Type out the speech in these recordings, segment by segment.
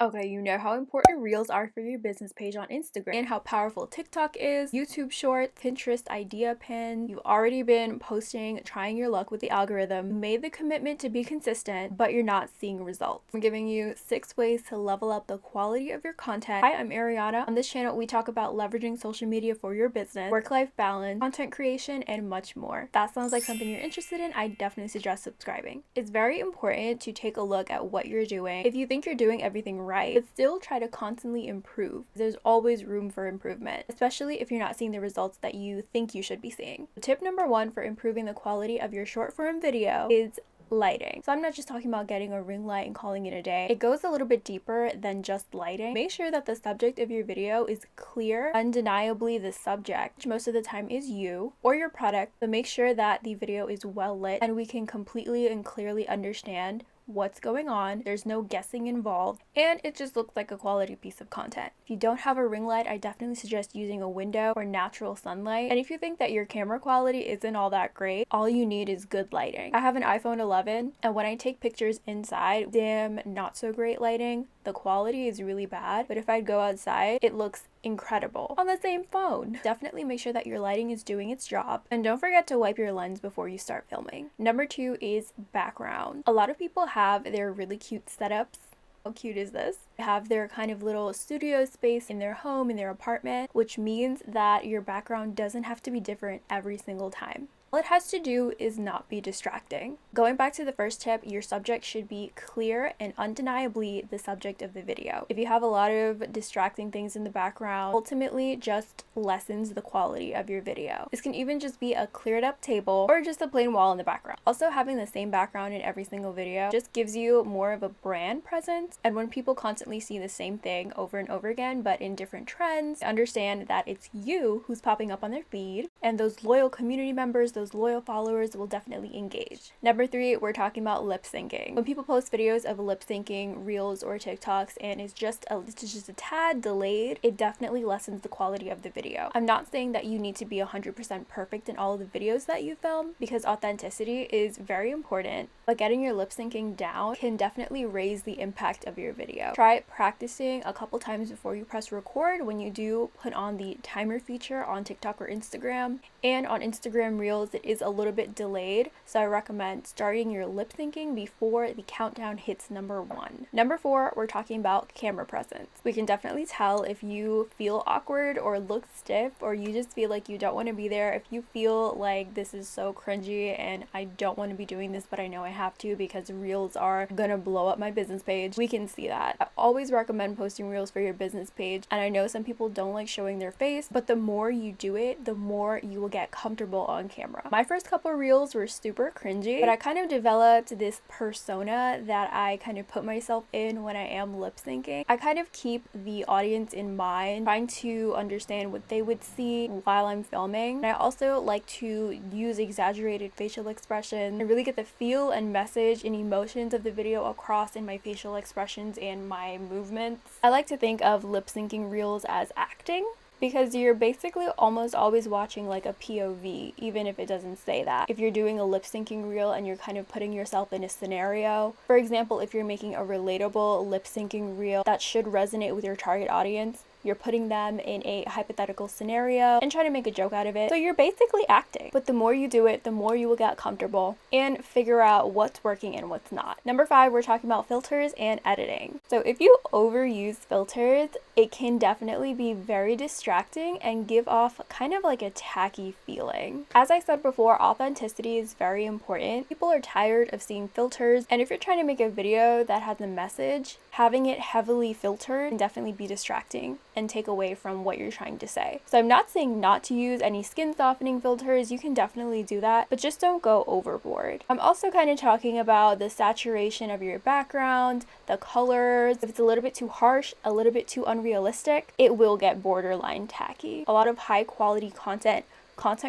Okay, you know how important Reels are for your business page on Instagram and how powerful TikTok is, YouTube Shorts, Pinterest Idea Pin. You've already been posting, trying your luck with the algorithm, you made the commitment to be consistent, but you're not seeing results. I'm giving you 6 ways to level up the quality of your content. Hi, I'm Ariana. On this channel, we talk about leveraging social media for your business, work-life balance, content creation, and much more. If that sounds like something you're interested in, I definitely suggest subscribing. It's very important to take a look at what you're doing. If you think you're doing everything right, but still try to constantly improve. There's always room for improvement, especially if you're not seeing the results that you think you should be seeing. Tip number 1 for improving the quality of your short form video is lighting. So I'm not just talking about getting a ring light and calling it a day. It goes a little bit deeper than just lighting. Make sure that the subject of your video is clear, undeniably the subject, which most of the time is you or your product, but make sure that the video is well lit and we can completely and clearly understand what's going on. There's no guessing involved, and it just looks like a quality piece of content. If you don't have a ring light, I definitely suggest using a window or natural sunlight. And if you think that your camera quality isn't all that great, all you need is good lighting. I have an iPhone 11, and when I take pictures inside, dim, not so great lighting, the quality is really bad, but if I go outside, it looks incredible on the same phone. Definitely make sure that your lighting is doing its job, and don't forget to wipe your lens before you start filming. Number 2 is background. A lot of people have their really cute setups. How cute is this? They have their kind of little studio space in their home, in their apartment, which means that your background doesn't have to be different every single time. All it has to do is not be distracting. Going back to the first tip, your subject should be clear and undeniably the subject of the video. If you have a lot of distracting things in the background, ultimately just lessens the quality of your video. This can even just be a cleared up table or just a plain wall in the background. Also, having the same background in every single video just gives you more of a brand presence, and when people constantly see the same thing over and over again but in different trends, understand that it's you who's popping up on their feed, and those loyal community members, those loyal followers will definitely engage. Number 3, we're talking about lip syncing. When people post videos of lip syncing reels or TikToks and it's just a tad delayed, it definitely lessens the quality of the video. I'm not saying that you need to be 100% perfect in all of the videos that you film, because authenticity is very important, but getting your lip syncing down can definitely raise the impact of your video. Try practicing a couple times before you press record when you do put on the timer feature on TikTok or Instagram. And on Instagram Reels, it is a little bit delayed, so I recommend starting your lip syncing before the countdown hits number 1. Number 4, we're talking about camera presence. We can definitely tell if you feel awkward or look stiff, or you just feel like you don't want to be there. If you feel like this is so cringy and I don't want to be doing this, but I know I have to because Reels are gonna blow up my business page, we can see that. I always recommend posting Reels for your business page, and I know some people don't like showing their face, but the more you do it, the more you will get comfortable on camera. My first couple Reels were super cringy, but I kind of developed this persona that I kind of put myself in when I am lip syncing. I kind of keep the audience in mind, trying to understand what they would see while I'm filming. And I also like to use exaggerated facial expressions and really get the feel and message and emotions of the video across in my facial expressions and my movements. I like to think of lip syncing Reels as acting, because you're basically almost always watching like a POV, even if it doesn't say that. If you're doing a lip syncing reel and you're kind of putting yourself in a scenario, for example, if you're making a relatable lip syncing reel that should resonate with your target audience, you're putting them in a hypothetical scenario and trying to make a joke out of it. So you're basically acting. But the more you do it, the more you will get comfortable and figure out what's working and what's not. Number 5, we're talking about filters and editing. So if you overuse filters, it can definitely be very distracting and give off kind of like a tacky feeling. As I said before, authenticity is very important. People are tired of seeing filters, and if you're trying to make a video that has a message, having it heavily filtered can definitely be distracting and take away from what you're trying to say. So I'm not saying not to use any skin softening filters, you can definitely do that, but just don't go overboard. I'm also kind of talking about the saturation of your background, the colors. If it's a little bit too harsh, a little bit too unrealistic, it will get borderline tacky. A lot of high quality content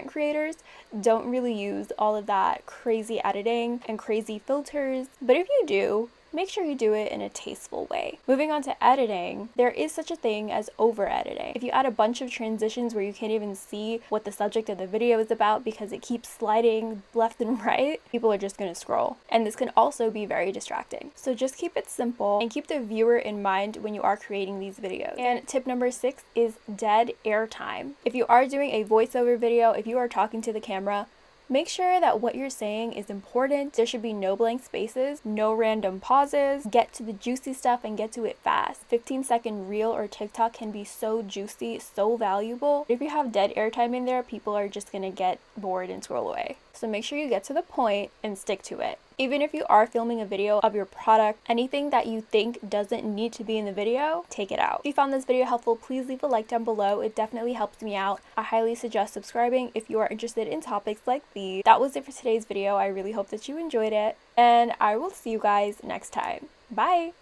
creators don't really use all of that crazy editing and crazy filters, but if you do, make sure you do it in a tasteful way. Moving on to editing, there is such a thing as over editing. If you add a bunch of transitions where you can't even see what the subject of the video is about because it keeps sliding left and right, people are just going to scroll. And this can also be very distracting. So just keep it simple and keep the viewer in mind when you are creating these videos. And tip number 6 is dead air time. If you are doing a voiceover video, if you are talking to the camera, make sure that what you're saying is important. There should be no blank spaces, no random pauses. Get to the juicy stuff and get to it fast. 15-second reel or TikTok can be so juicy, so valuable. If you have dead airtime in there, people are just gonna get bored and scroll away. So make sure you get to the point and stick to it. Even if you are filming a video of your product, anything that you think doesn't need to be in the video, take it out. If you found this video helpful, please leave a like down below. It definitely helps me out. I highly suggest subscribing if you are interested in topics like these. That was it for today's video. I really hope that you enjoyed it, and I will see you guys next time. Bye!